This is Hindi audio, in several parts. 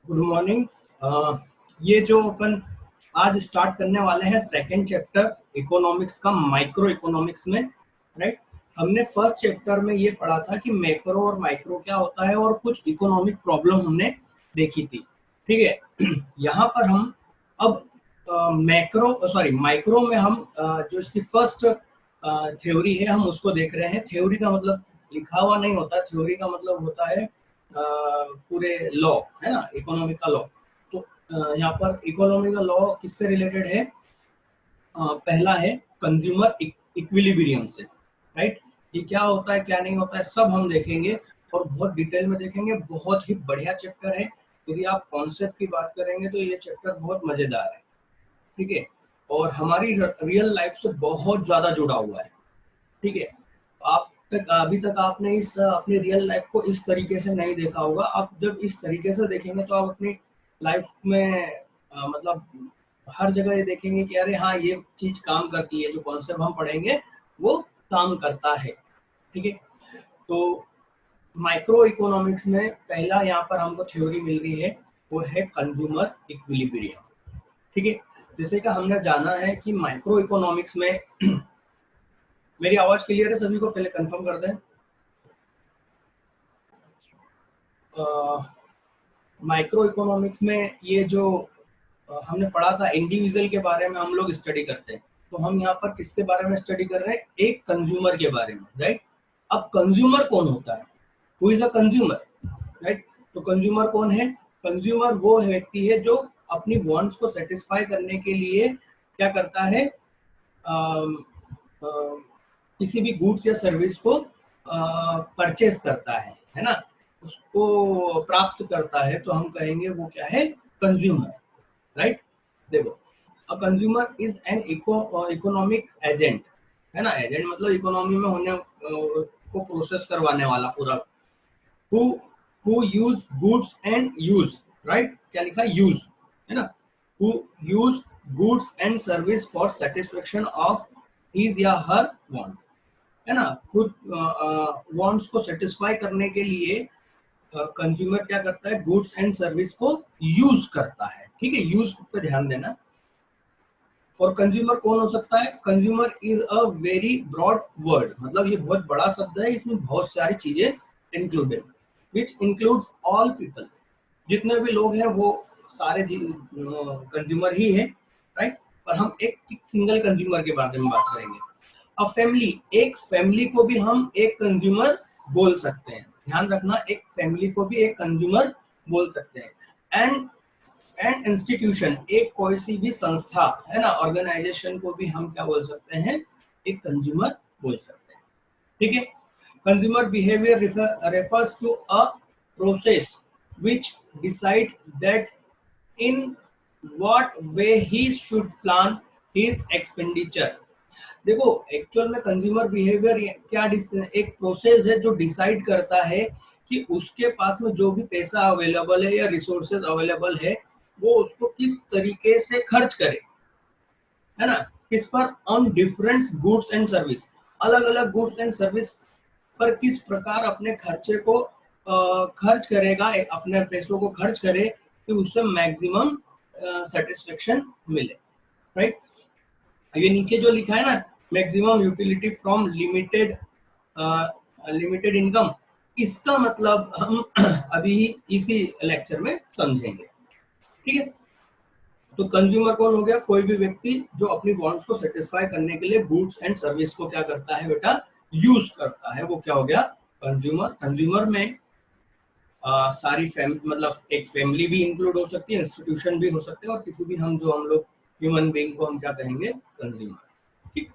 Good morning. ये जो अपन आज स्टार्ट करने वाले हैं सेकंड चैप्टर इकोनॉमिक्स का माइक्रो इकोनॉमिक्स में, राइट। हमने फर्स्ट चैप्टर में ये पढ़ा था कि मैक्रो और माइक्रो क्या होता है और कुछ इकोनॉमिक प्रॉब्लम हमने देखी थी, ठीक है। यहाँ पर हम अब माइक्रो में हम जो इसकी फर्स्ट थ्योरी है हम उसको देख रहे हैं। थ्योरी का मतलब लिखा हुआ नहीं होता, थ्योरी का मतलब होता है पूरे लॉ, है ना, इकोनॉमी का लॉ। तो यहाँ पर इकोनॉमी का लॉ किससे रिलेटेड है? पहला है कंज्यूमर इक्विलिब्रियम से, राइट। ये क्या होता है क्या नहीं होता है सब हम देखेंगे और बहुत डिटेल में देखेंगे। बहुत ही बढ़िया चैप्टर है। यदि आप कॉन्सेप्ट की बात करेंगे तो ये चैप्टर बहुत मजेदार है, ठीक है, और हमारी रियल लाइफ से बहुत ज्यादा जुड़ा हुआ है, ठीक है। आप तक अभी तक आपने इस अपनी रियल लाइफ को इस तरीके से नहीं देखा होगा। आप जब इस तरीके से देखेंगे तो आप अपनी लाइफ में मतलब हर जगह ये देखेंगे कि अरे हाँ, ये चीज काम करती है, जो कॉन्सेप्ट हम पढ़ेंगे वो काम करता है, ठीक है। तो माइक्रो इकोनॉमिक्स में पहला यहाँ पर हमको थ्योरी मिल रही है, वो है कंज्यूमर इक्विलिब्रियम, ठीक है। जैसे कि हमने जाना है कि माइक्रो इकोनॉमिक्स में मेरी आवाज क्लियर है सभी को? पहले कंफर्म कर दें। माइक्रो इकोनॉमिक्स में ये जो हमने पढ़ा था इंडिविजुअल के बारे में हम लोग स्टडी करते हैं, तो हम यहाँ पर किसके बारे में स्टडी कर रहे हैं? एक कंज्यूमर के बारे में, राइट। अब कंज्यूमर कौन होता है? Who is a consumer, right. तो कंज्यूमर कौन है? कंज्यूमर वो व्यक्ति है जो अपनी वांट्स को सेटिस्फाई करने के लिए क्या करता है, किसी भी गुड्स या सर्विस को परचेस करता है ना, उसको प्राप्त करता है, तो हम कहेंगे वो क्या है? Consumer, right. देखो, a consumer is an economic agent, है ना। एजेंट मतलब इकोनॉमी में होने को प्रोसेस करवाने वाला पूरा। who who use goods and use, right, क्या लिखा है? यूज, है ना। who use goods and service for satisfaction of his या her want, है ना। खुद वांट्स को सेटिस्फाई करने के लिए कंज्यूमर क्या करता है? गुड्स एंड सर्विस को यूज करता है, ठीक है। यूज पे ध्यान देना। और कंज्यूमर कौन हो सकता है? Consumer is a very broad word, मतलब ये बहुत बड़ा शब्द है, इसमें बहुत सारी चीजें included, which includes all people. जितने भी लोग हैं वो सारे कंज्यूमर ही है, राइट। पर हम एक सिंगल कंज्यूमर के बारे में बात करेंगे। अब फैमिली, एक फैमिली को भी हम एक कंज्यूमर बोल सकते हैं। ध्यान रखना, एक फैमिली को भी एक कंज्यूमर बोल सकते हैं। एंड इंस्टीट्यूशन, एक कोई सी भी संस्था, है ना, ऑर्गेनाइजेशन को भी हम क्या बोल सकते हैं? एक कंज्यूमर बोल सकते हैं, ठीक है। Consumer behaviour refers to a process which decide that in what way he should plan his expenditure। देखो, एक्चुअल में कंज्यूमर बिहेवियर क्या एक प्रोसेस है जो डिसाइड करता है कि उसके पास में जो भी पैसा अवेलेबल है या रिसोर्सेज अवेलेबल है वो उसको किस तरीके से खर्च करे, है ना। किस पर? On different goods and service, अलग अलग गुड्स एंड सर्विस पर किस प्रकार अपने खर्चे को खर्च करेगा, अपने पैसों को खर्च करे कि उससे मैक्सिमम सेटिस्फेक्शन मिले, राइट। ये नीचे जो लिखा है ना, maximum utility from limited income, इसका मतलब हम अभी इसी लेक्चर में समझेंगे, ठीक है। तो कंज्यूमर कौन हो गया? कोई भी व्यक्ति जो अपनी वांट्स को सेटिस्फाई करने के लिए गुड्स एंड सर्विस को क्या करता है बेटा? यूज करता है, वो क्या हो गया? कंज्यूमर। कंज्यूमर में सारी मतलब एक फैमिली भी इंक्लूड हो सकती है, इंस्टीट्यूशन भी हो सकते हैं, और किसी भी हम लोग ह्यूमन बीइंग को हम क्या कहेंगे? कंज्यूमर, ठीक।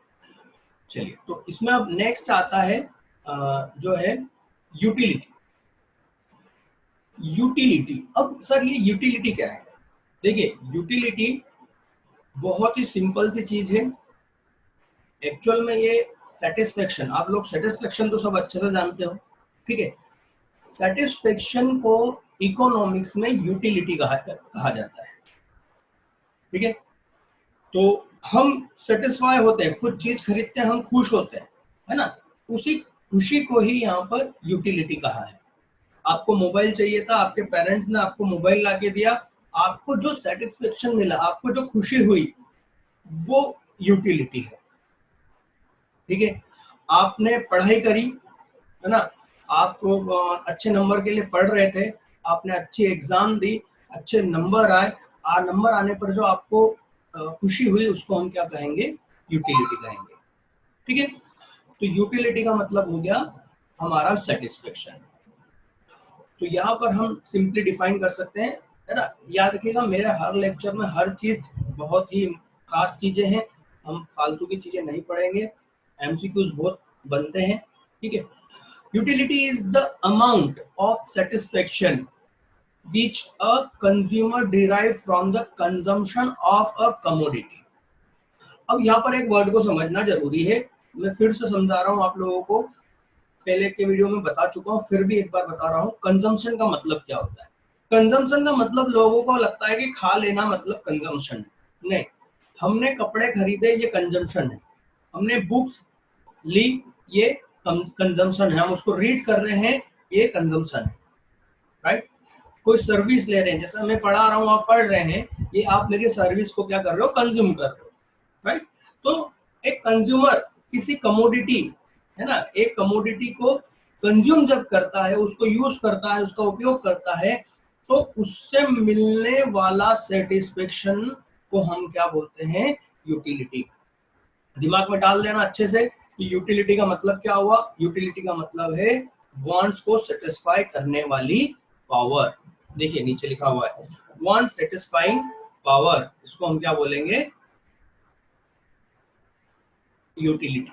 चलिए, तो इसमें अब नेक्स्ट आता है जो है यूटिलिटी। यूटिलिटी, अब सर ये यूटिलिटी क्या है? देखिए, यूटिलिटी बहुत ही सिंपल सी चीज है। एक्चुअल में ये सेटिस्फेक्शन, आप लोग सेटिस्फेक्शन तो सब अच्छे से जानते हो, ठीक है। सेटिस्फेक्शन को इकोनॉमिक्स में यूटिलिटी कहा जाता है, ठीक है। तो हम सेटिस्फाई होते हैं, कुछ चीज खरीदते हैं, हम खुश होते हैं, है ना। उसी खुशी को ही यहाँ पर यूटिलिटी कहा है। आपको मोबाइल चाहिए था, आपके पेरेंट्स ने आपको मोबाइल ला के दिया, आपको जो सेटिस्फेक्शन मिला, आपको जो खुशी हुई, वो यूटिलिटी है। ठीक है, आपने पढ़ाई करी, है ना, आप अच्छे नंबर के लिए पढ़ रहे थे, आपने अच्छी एग्जाम दी, अच्छे नंबर आए, नंबर आने पर जो आपको खुशी हुई, उसको हम क्या कहेंगे? यूटिलिटी कहेंगे। ठीक है, तो यूटिलिटी का मतलब हो गया हमारा सेटिस्फेक्शन। तो यहाँ पर हम सिंपली डिफाइन कर सकते हैं, है ना। याद रखिएगा, मेरे हर लेक्चर में हर चीज बहुत ही खास चीजें हैं, हम फालतू की चीजें नहीं पढ़ेंगे, एमसीक्यूज बहुत बनते हैं। ठीक है, utility is the amount of satisfaction which a consumer derive from the consumption of a commodity। अब यहाँ पर एक वर्ड को समझना जरूरी है, मैं फिर से समझा रहा हूँ आप लोगों को, पहले के वीडियो में बता चुका हूँ, फिर भी एक बार बता रहा हूँ, कंजम्पशन का मतलब क्या होता है। कंजम्पशन का मतलब लोगों को लगता है कि खा लेना मतलब कंजम्पशन है, नहीं। हमने कपड़े खरीदे, ये कंजम्पशन है। हमने बुक्स ली, ये कंजम्पशन है। हम उसको रीड कर रहे हैं, ये कंजम्पशन है, राइट। कोई सर्विस ले रहे हैं, जैसे मैं पढ़ा रहा हूँ, आप पढ़ रहे हैं, ये आप मेरी सर्विस को क्या कर रहे हो? कंज्यूम कर रहे हो, राइट। तो एक कंज्यूमर किसी कमोडिटी, है ना, एक कमोडिटी को कंज्यूम जब करता है, उसको यूज करता है, उसका उपयोग करता है, तो उससे मिलने वाला सेटिस्फेक्शन को हम क्या बोलते हैं? यूटिलिटी। दिमाग में डाल देना अच्छे से कि यूटिलिटी का मतलब क्या हुआ। यूटिलिटी का मतलब है वांट्स को सेटिस्फाई करने वाली पावर। देखिए नीचे लिखा हुआ है वांट सेटिस्फाइंग पावर, इसको हम क्या बोलेंगे? Utility.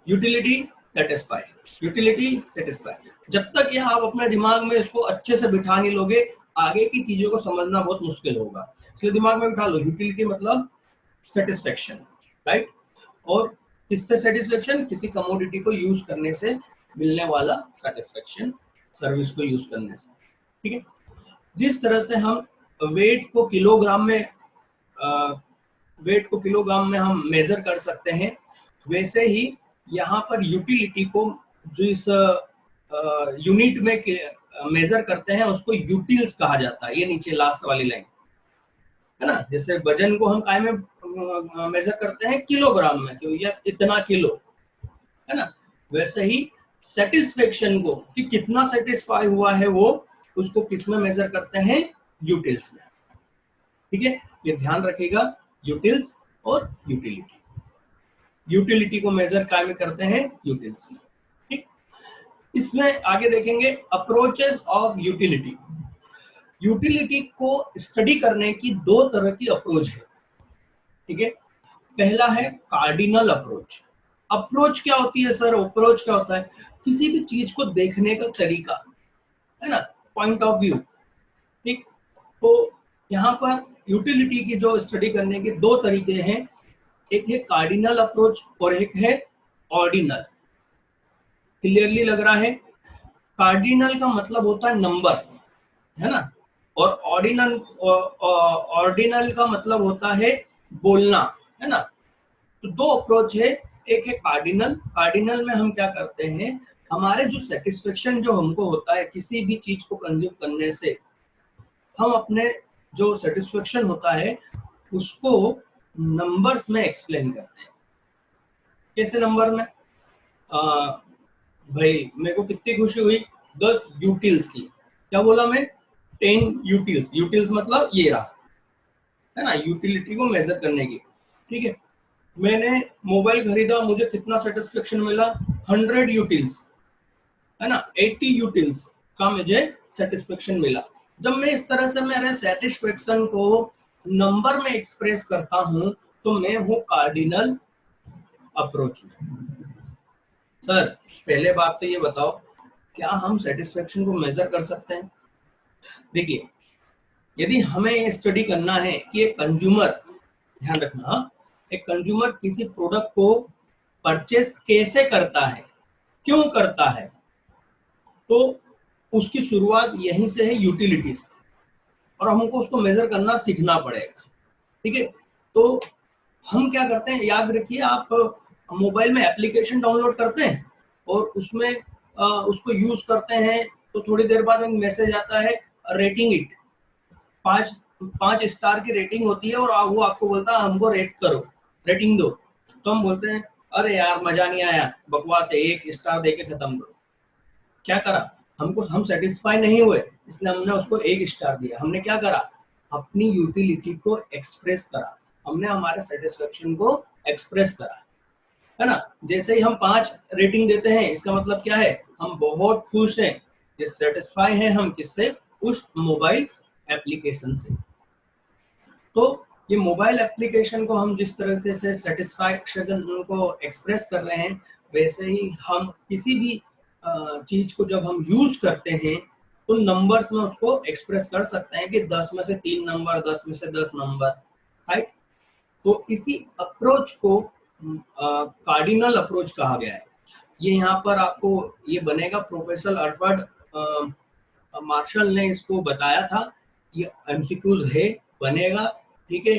Utility satisfy, utility satisfy. जब तक यह आप अपने दिमाग में इसको अच्छे से बिठा नहीं लोगे, आगे की चीजों को समझना बहुत मुश्किल होगा। इसलिए दिमाग में बिठा लो, यूटिलिटी मतलब सेटिस्फेक्शन, राइट। और किससे सेटिस्फेक्शन? किसी कमोडिटी को यूज करने से मिलने वाला सेटिस्फेक्शन, सर्विस को यूज करने से। ठीक है, जिस तरह से हम वेट को किलोग्राम में हम मेजर कर सकते हैं, वैसे ही यहाँ पर यूटिलिटी को जिस यूनिट में मेजर करते हैं, उसको यूटिल्स कहा जाता है। ये नीचे लास्ट वाली लाइन, है ना। जैसे वजन को हम काय में मेजर करते हैं? किलोग्राम में, कि या इतना किलो, है ना। वैसे ही सेटिस्फेक्शन को, कि कितना सेटिस्फाई हुआ है वो, उसको किस में मेजर करते हैं? यूटिल्स में। ठीक है, ये ध्यान रखिएगा, यूटिल्स और यूटिलिटी। यूटिलिटी को मेजर काय में करते हैं? यूटिल्स में। ठीक, इसमें आगे देखेंगे अप्रोचेस ऑफ यूटिलिटी। यूटिलिटी को स्टडी करने की दो तरह की अप्रोच है। ठीक है, पहला है कार्डिनल अप्रोच। अप्रोच क्या होती है सर? अप्रोच क्या होता है? किसी भी चीज को देखने का तरीका, है ना, पॉइंट ऑफ व्यू। ठीक, तो यहाँ पर यूटिलिटी की जो स्टडी करने के दो तरीके हैं, एक है कार्डिनल अप्रोच और एक है ऑर्डिनल। क्लियरली लग रहा है? कार्डिनल का मतलब होता है नंबर्स, है ना, और ऑर्डिनल का मतलब होता है बोलना, है ना। तो दो अप्रोच है, एक है कार्डिनल। कार्डिनल में हम क्या करते हैं? हमारे जो सेटिस्फेक्शन जो हमको होता है किसी भी चीज को कंज्यूम करने से, हम अपने जो सेटिस्फेक्शन होता है उसको नंबर्स में एक्सप्लेन करते हैं। कैसे नंबर में? भाई मेरे को कितनी खुशी हुई? 10 यूटिल्स की। क्या बोला मैं? 10 यूटिल्स। यूटिल्स मतलब ये रहा, है ना, यूटिलिटी को मेजर करने की। ठीक है, मैंने मोबाइल खरीदा, मुझे कितना सेटिस्फेक्शन मिला? 100 यूटिल्स, है ना, 80 यूटिल्स का मुझे सेटिस्फेक्शन मिला। जब मैं इस तरह से मेरे सेटिस्फेक्शन को नंबर में एक्सप्रेस करता हूं, तो मैं हूं कार्डिनल अप्रोच में। सर पहले बात तो ये बताओ, क्या हम सेटिस्फेक्शन को मेजर कर सकते हैं? देखिए, यदि हमें ये स्टडी करना है कि एक कंज्यूमर, ध्यान रखना, एक कंज्यूमर किसी प्रोडक्ट को परचेस कैसे करता है, क्यों करता है, तो उसकी शुरुआत यहीं से है, यूटिलिटी से, और हमको उसको मेजर करना सीखना पड़ेगा। ठीक है, तो हम क्या करते हैं, याद रखिए, आप मोबाइल में एप्लीकेशन डाउनलोड करते हैं और उसमें उसको यूज करते हैं तो थोड़ी देर बाद एक मैसेज आता है रेटिंग इट, 5 स्टार की रेटिंग होती है और वो आपको बोलता है हमको रेट करो, रेटिंग दो। तो हम बोलते हैं अरे यार मजा नहीं आया, बकवास है, 1 स्टार देके खत्म करो। क्या करा, हम सेटिस्फाई नहीं हुए इसलिए हमने उसको 1 स्टार दिया। हमने क्या करा, अपनी यूटिलिटी को एक्सप्रेस करा, हमने हमारे सेटिस्फेक्शन को एक्सप्रेस करा, है ना। जैसे ही हम 5 रेटिंग देते हैं इसका मतलब क्या है, हम बहुत खुश हैं, सेटिस्फाई हैं हम किससे, उस मोबाइल एप्लीकेशन से। तो ये मोबाइल एप्लीकेशन को हम जिस तरीके से सेटिस्फैक्शन को एक्सप्रेस कर रहे हैं, वैसे ही हम किसी भी चीज को जब हम यूज करते हैं तो नंबर्स में उसको एक्सप्रेस कर सकते हैं कि 10 में से 3 नंबर, 10 में से 10 नंबर, राइट। तो इसी अप्रोच को कार्डिनल अप्रोच कहा गया है। ये यहाँ पर आपको ये बनेगा, प्रोफेसर अल्फ्रेड मार्शल ने इसको बताया था, ये एमसीक्यूज है, बनेगा, ठीक है।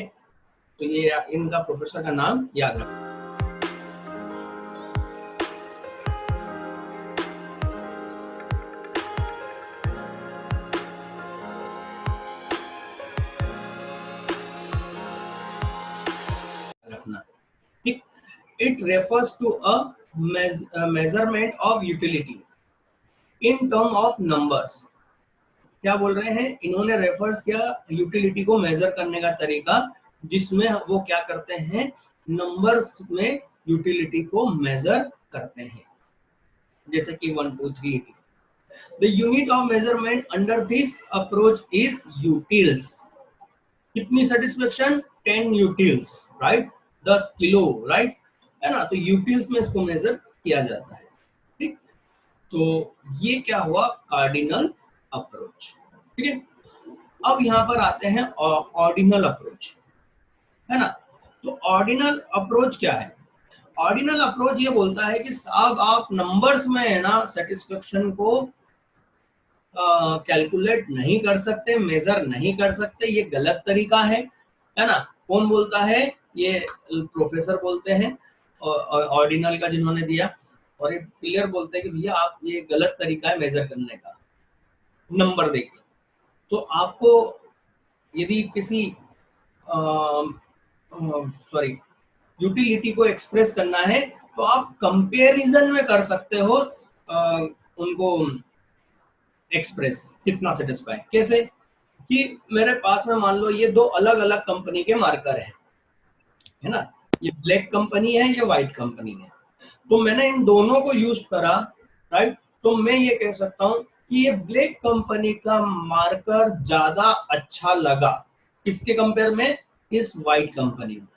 तो ये इनका प्रोफेसर का नाम याद रखना। ठीक, it refers to a measurement of utility in term of numbers. क्या बोल रहे हैं, इन्होंने रेफर्स किया यूटिलिटी को मेजर करने का तरीका, जिसमें वो क्या करते हैं, नंबर्स में यूटिलिटी को मेजर करते हैं, जैसे कि 1 2 3 The unit of measurement under this approach is utils. कितनी satisfaction, 10 utils, right, 10 kilo, right, है ना। तो यूटिल्स में इसको मेजर किया जाता है, ठीक। तो ये क्या हुआ, कार्डिनल अप्रोच, ठीक है। अब यहाँ पर आते हैं ऑर्डिनल अप्रोच, है ना। तो ऑर्डिनल अप्रोच क्या है, ऑर्डिनल अप्रोच ये बोलता है कि साहब आप नंबर्स में है ना सेटिस्फेक्शन को कैलकुलेट नहीं कर सकते, मेजर नहीं कर सकते, ये गलत तरीका है ना। कौन बोलता है, ये प्रोफेसर बोलते हैं ऑर्डिनल का जिन्होंने दिया, और ये क्लियर बोलते हैं कि भैया आप ये गलत तरीका है मेजर करने का, नंबर देखिए। तो आपको यदि किसी सॉरी यूटिलिटी को एक्सप्रेस करना है तो आप कंपैरिजन में कर सकते हो उनको एक्सप्रेस, कितना सेटिस्फाई, कैसे कि मेरे पास में मान लो ये 2 अलग अलग कंपनी के मार्कर है ना, ये ब्लैक कंपनी है, ये व्हाइट कंपनी है। तो मैंने इन दोनों को यूज करा, राइट। तो मैं ये कह सकता हूं कि ये ब्लैक कंपनी का मार्कर ज्यादा अच्छा लगा किसके कंपेयर में, इस व्हाइट कंपनी में।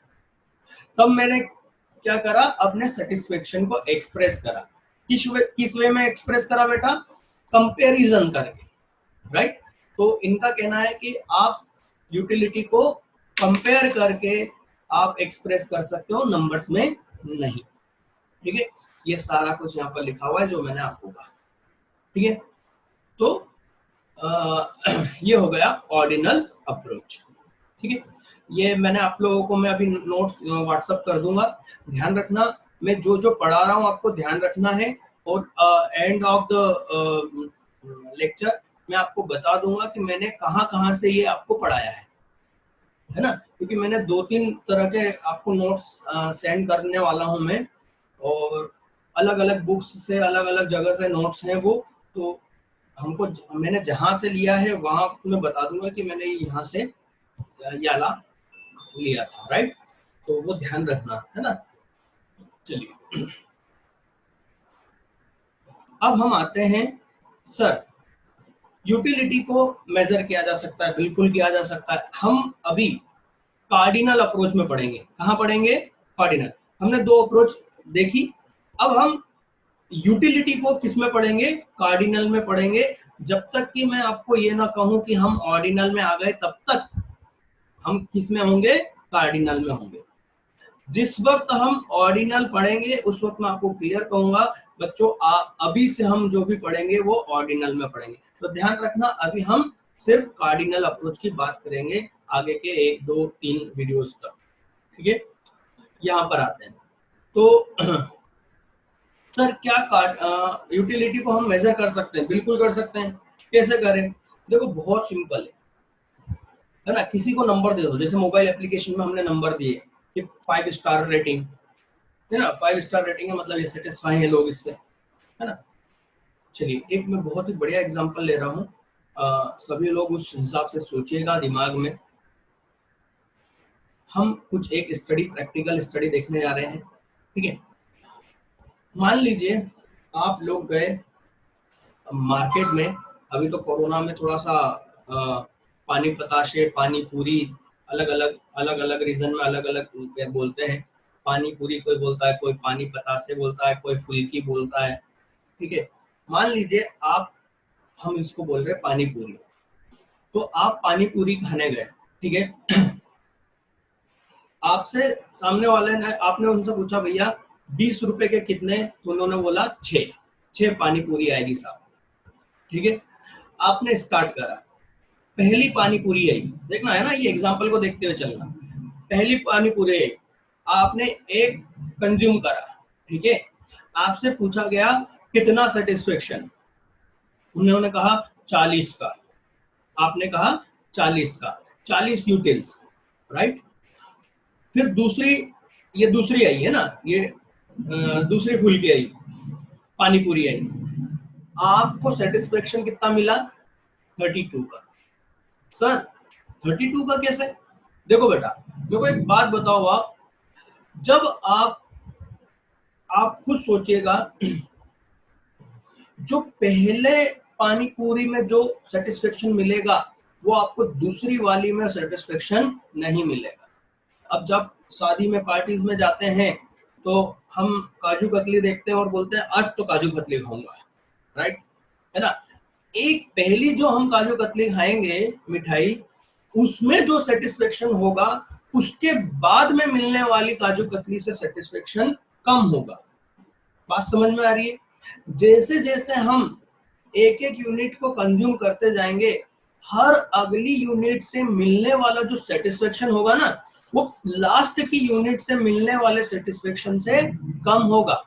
तब मैंने क्या करा, अपने सेटिस्फेक्शन को एक्सप्रेस करा। किस वे में एक्सप्रेस करा बेटा, कंपैरिजन करके, राइट। तो इनका कहना है कि आप यूटिलिटी को कंपेयर करके आप एक्सप्रेस कर सकते हो, नंबर्स में नहीं, ठीक है। ये सारा कुछ यहाँ पर लिखा हुआ है जो मैंने आपको कहा, ठीक है। तो ये हो गया ऑर्डिनल अप्रोच, ठीक है। ये मैंने आप लोगों को मैं अभी नोट्स व्हाट्सएप कर दूंगा, ध्यान रखना। मैं जो जो पढ़ा रहा हूँ आपको ध्यान रखना है, और एंड ऑफ द लेक्चर मैं आपको बता दूंगा कि मैंने कहाँ से ये आपको पढ़ाया है ना। क्योंकि मैंने 2-3 तरह के आपको नोट्स सेंड करने वाला हूँ मैं, और अलग अलग बुक्स से, अलग अलग जगह से नोट्स हैं वो। तो हमको मैंने जहाँ से लिया है वहाँ मैं बता दूंगा कि मैंने यहाँ से याला लिया था, राइट। तो वो ध्यान रखना, है ना। चलिए अब हम आते हैं, सर यूटिलिटी को मेजर किया जा सकता है, बिल्कुल किया जा सकता है। हम अभी कार्डिनल अप्रोच में पढ़ेंगे, कहाँ पढ़ेंगे, कार्डिनल। हमने 2 अप्रोच देखी, अब हम यूटिलिटी को किस में पढ़ेंगे, कार्डिनल में पढ़ेंगे। जब तक कि मैं आपको ये ना कहूं कि हम ऑर्डिनल में आ गए, तब तक हम किस में होंगे, कार्डिनल में होंगे। जिस वक्त हम ऑर्डिनल पढ़ेंगे उस वक्त मैं आपको क्लियर कहूंगा बच्चों, अभी से हम जो भी पढ़ेंगे वो ऑर्डिनल में पढ़ेंगे। तो ध्यान रखना, अभी हम सिर्फ कार्डिनल अप्रोच की बात करेंगे आगे के 1 2 3 वीडियोस तक, ठीक है। यहाँ पर आते हैं, तो सर क्या यूटिलिटी को हम मेजर कर सकते हैं? बिल्कुल कर सकते हैं। कैसे करें? देखो बहुत सिंपल है ना, किसी को नंबर दे दो, जैसे मोबाइल एप्लीकेशन में हमने नंबर दिए कि 5 स्टार रेटिंग है ना, 5 स्टार रेटिंग है मतलब ये सेटिस्फाई है लोग इससे, है ना। चलिए एक मैं बहुत ही बढ़िया एग्जांपल ले रहा हूँ, सभी लोग उस हिसाब से सोचिएगा दिमाग में। हम कुछ एक स्टडी, प्रैक्टिकल स्टडी देखने जा रहे हैं, ठीक है। मान लीजिए आप लोग गए मार्केट में, अभी तो कोरोना में थोड़ा सा पानी पताशे, पानी पूरी, अलग अलग रीजन में अलग अलग बोलते हैं। पानी पूरी कोई बोलता है, कोई पानी पतासे बोलता है, कोई फुल्की बोलता है, ठीक है। मान लीजिए आप, हम इसको बोल रहे हैं पानी पूरी, तो आप पानी पूरी खाने गए, ठीक है। आपसे सामने वाले ने, आपने उनसे पूछा भैया 20 रुपए के कितने, तो उन्होंने बोला 6 पानी पूरी आएगी साहब, ठीक है। आपने स्टार्ट करा, पहली पानी पूरी आई, देखना है ना, ये एग्जांपल को देखते हुए चलना। पहली पानी पूरी आई, आपने एक कंज्यूम करा, ठीक है। आपसे पूछा गया कितना सेटिस्फेक्शन, उन्होंने कहा 40 का, आपने कहा 40 का, 40 यूटिल्स, राइट। फिर दूसरी, ये दूसरी आई है ना, ये दूसरी फुल्की आई, पानी पूरी आई, आपको सेटिस्फेक्शन कितना मिला? 32 का। सर 32 का कैसे? देखो बेटा, मेरे को एक बात बताओ, जब आप खुद सोचिएगा, जो पहले पानी पूरी में जो सेटिस्फेक्शन मिलेगा वो आपको दूसरी वाली में सेटिस्फेक्शन नहीं मिलेगा। अब जब शादी में, पार्टीज में जाते हैं तो हम काजू कतली देखते हैं और बोलते हैं आज तो काजू कतली खाऊंगा, राइट, है ना। एक पहली जो हम काजू कतली खाएंगे मिठाई, उसमें जो सेटिस्फेक्शन होगा उसके बाद में मिलने वाली काजू कतली से सेटिस्फेक्शन कम होगा। बात समझ में आ रही है? जैसे जैसे हम एक एक यूनिट को कंज्यूम करते जाएंगे, हर अगली यूनिट से मिलने वाला जो सेटिस्फेक्शन होगा ना, वो लास्ट की यूनिट से मिलने वाले सेटिस्फेक्शन से कम होगा।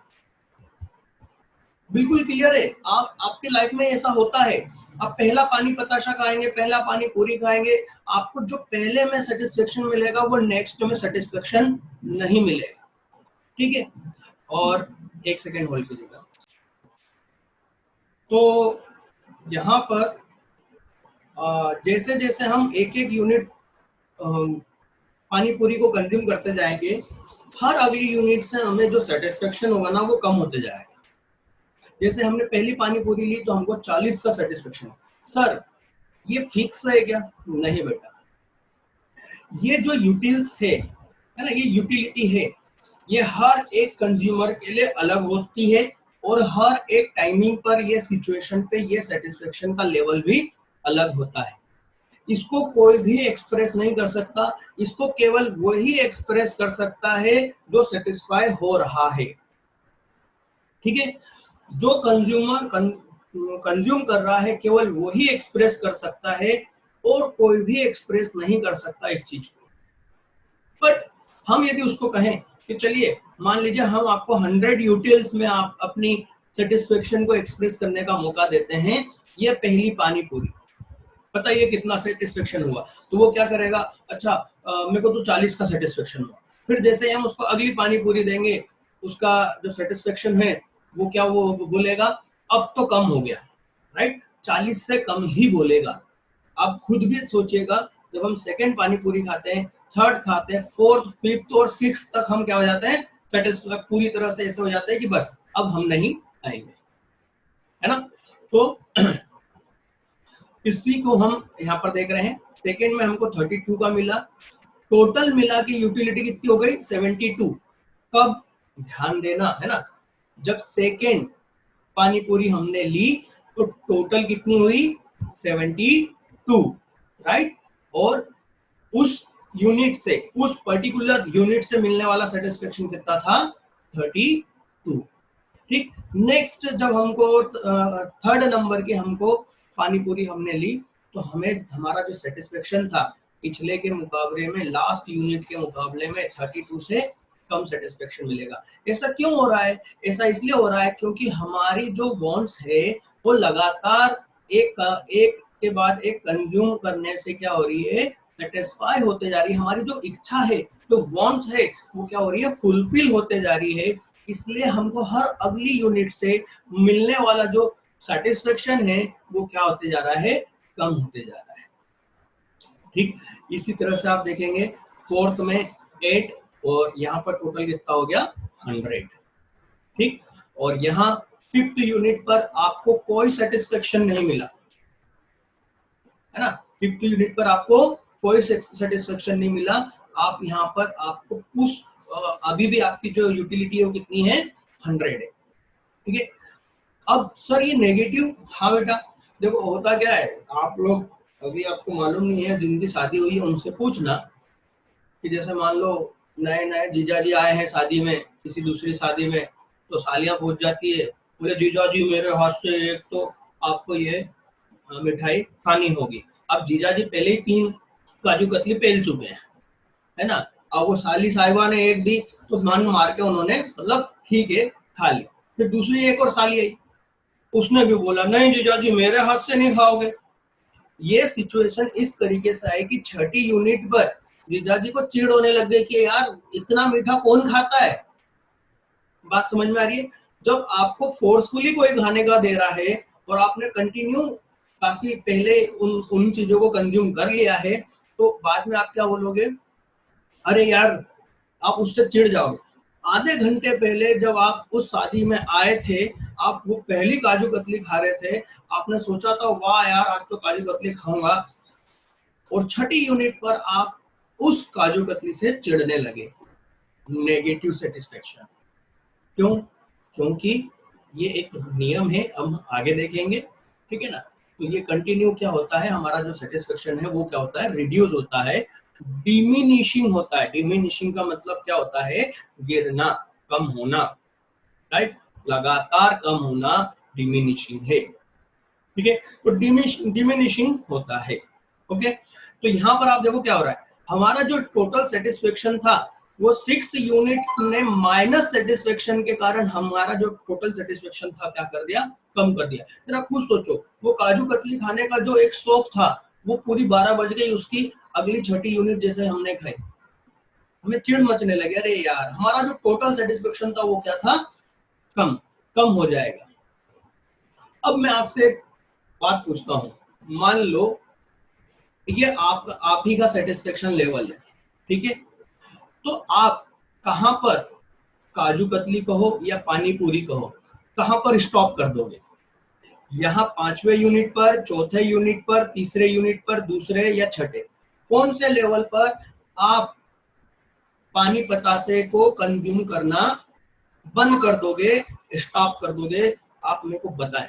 बिल्कुल क्लियर है? आपकी लाइफ में ऐसा होता है, आप पहला पानी पताशा खाएंगे, पहला पानी पूरी खाएंगे, आपको जो पहले में सेटिस्फेक्शन मिलेगा वो नेक्स्ट में सेटिस्फेक्शन नहीं मिलेगा, ठीक है। और एक सेकेंड होल्ड कीजिएगा। तो यहाँ पर जैसे जैसे हम एक एक यूनिट पानी पूरी को कंज्यूम करते जाएंगे, हर अगली यूनिट से हमें जो सेटिस्फेक्शन होगा ना वो कम होते जाएगा। जैसे हमने पहली पानी पूरी ली तो हमको 40 का सेटिस्फेक्शन। सर ये फिक्स है क्या? नहीं बेटा, ये जो यूटिल्स है ना, ये यूटिलिटी है, ये हर एक कंज्यूमर के लिए अलग होती है और हर एक टाइमिंग पर, ये सिचुएशन पे, ये सेटिस्फेक्शन का लेवल भी अलग होता है। इसको कोई भी एक्सप्रेस नहीं कर सकता, इसको केवल वही एक्सप्रेस कर सकता है जो सेटिस्फाई हो रहा है, ठीक है। जो कंज्यूमर कंज्यूम कर रहा है केवल वही एक्सप्रेस कर सकता है और कोई भी एक्सप्रेस नहीं कर सकता इस चीज को। बट हम यदि उसको कहें कि चलिए मान लीजिए हम आपको 100 यूटिल्स में आप अपनी सेटिस्फेक्शन को एक्सप्रेस करने का मौका देते हैं, ये पहली पानी पूरी, बताइए कितना सेटिस्फेक्शन हुआ? तो वो क्या करेगा, अच्छा मेरे को तो 40 का सेटिस्फेक्शन हुआ। फिर जैसे हम उसको अगली पानी पूरी देंगे, उसका जो सेटिस्फेक्शन है वो क्या, वो बोलेगा अब तो कम हो गया, राइट, 40 से कम ही बोलेगा। आप खुद भी सोचिएगा, जब हम सेकंड पानी पूरी खाते हैं, थर्ड खाते हैं, फोर्थ, फिफ्थ और सिक्स तक हम क्या हो जाते हैं, सेटिस्फाई पूरी तरह से ऐसे हो जाते हैं कि बस अब हम नहीं आएंगे, है ना। तो इसी को हम यहाँ पर देख रहे हैं, सेकेंड में हमको 32 का मिला, टोटल मिला की यूटिलिटी कितनी हो गई, 72। कब? ध्यान देना है ना, जब सेकेंड पानी पूरी हमने ली तो टोटल कितनी हुई, 72, राइट। और उस यूनिट से, उस पर्टिकुलर यूनिट से मिलने वाला सेटिस्फेक्शन कितना था, 32, ठीक। नेक्स्ट जब हमको थर्ड नंबर की हमको पानी पूरी हमने ली, तो हमें हमारा जो सेटिस्फेक्शन था पिछले के मुकाबले में, लास्ट यूनिट के मुकाबले में 32 से कम सेटिस्फेक्शन मिलेगा। ऐसा क्यों हो रहा है? ऐसा इसलिए हो रहा है क्योंकि हमारी जो वांट्स है वो लगातार एक एक के बाद एक कंज्यूम करने से क्या हो रही है, सेटिस्फाई होते जा रही है। हमारी जो इच्छा है, जो वांट्स है, वो क्या हो रही है, फुलफिल होते जा रही है। इसलिए हमको हर अगली यूनिट से मिलने वाला जो सेटिस्फेक्शन है वो क्या होते जा रहा है, कम होते जा रहा है। ठीक, इसी तरह से आप देखेंगे फोर्थ में 8 और यहाँ पर टोटल कितना हो गया, 100। ठीक, और यहाँ फिफ्थ यूनिट पर आपको कोई सेटिस्फेक्शन नहीं मिला, है ना। फिफ्थ यूनिट पर आपको कोई सेटिस्फेक्शन नहीं मिला। आप यहाँ पर आपको पुश, अभी भी आपकी जो यूटिलिटी है वो कितनी है, 100 है। ठीक है, अब सर ये नेगेटिव, हाँ बेटा देखो होता क्या है, आप लोग अभी आपको मालूम नहीं है, जिनकी शादी हुई है उनसे पूछना कि जैसे मान लो नए नए जीजा जी आए हैं शादी में, किसी दूसरी शादी में, तो सालियां पूछ जाती है, बोले जीजा जी मेरे हाथ से एक तो आपको ये मिठाई खानी होगी। अब जीजा जी पहले ही 3 काजू कतली पेल चुके हैं, है ना। अब वो साली साहिबा ने एक दी तो मन मार के उन्होंने मतलब ठीक है खा ली। फिर दूसरी एक और साली आई, उसने भी बोला नहीं जीजा जी मेरे हाथ से नहीं खाओगे। ये सिचुएशन इस तरीके से आई कि छठी यूनिट पर जीजा जी को चिढ़ होने लग गई कि यार इतना मीठा कौन खाता है। बात समझ में आ रही है? जब आपको फोर्सफुली कोई खाने का दे रहा है और आपने कंटिन्यू काफी पहले उन चीजों को कंज्यूम कर लिया है, तो बाद में आप क्या बोलोगे, अरे यार, आप उससे चिढ़ जाओगे। आधे घंटे पहले जब आप उस शादी में आए थे, आप वो पहली काजू कतली खा रहे थे, आपने सोचा था वाह यार आज तो काजू कतली खाऊंगा, और छठी यूनिट पर आप उस काजू कतली से चिढ़ने लगे। Negative satisfaction. क्यों? क्योंकि ये एक नियम है, हम आगे देखेंगे, ठीक है ना। तो ये कंटिन्यू क्या होता है, हमारा जो सेटिस्फेक्शन है वो क्या होता है, रिड्यूस होता है, डिमिनिशिंग होता है। डिमिनिशिंग का मतलब क्या होता है, गिरना, कम होना, राइट। लगातार कम होना डिमिनिशिंग है, ठीक है। तो डिमिनिशिंग होता है, ओके। तो यहाँ पर आप देखो क्या हो रहा है, हमारा जो टोटल सेटिस्फेक्शन था वो 6th यूनिट ने माइनस सेटिस्फेक्शन के कारण हमारा जो टोटल सेटिस्फेक्शन था क्या कर दिया, कम कर दिया। जरा खुद सोचो, वो काजू कतली खाने का जो एक शौक था वो पूरी 12 बज गई, उसकी अगली छठी यूनिट जैसे हमने खाई, हमें चिढ़ मचने लगे, अरे यार हमारा जो टोटल सेटिस्फेक्शन था वो क्या था, कम कम हो जाएगा। अब मैं आपसे एक बात पूछता हूँ, मान लो ये आप ही का सेटिस्फेक्शन लेवल है, ठीक है। तो आप कहां पर काजू कतली कहो या पानी पूरी कहो, कहां पर स्टॉप कर दोगे? यहाँ 5वें यूनिट पर, चौथे यूनिट पर, तीसरे यूनिट पर, दूसरे या छठे, कौन से लेवल पर आप पानी पतासे को कंज्यूम करना बंद कर दोगे, स्टॉप कर दोगे? आप मेरे को बताएं।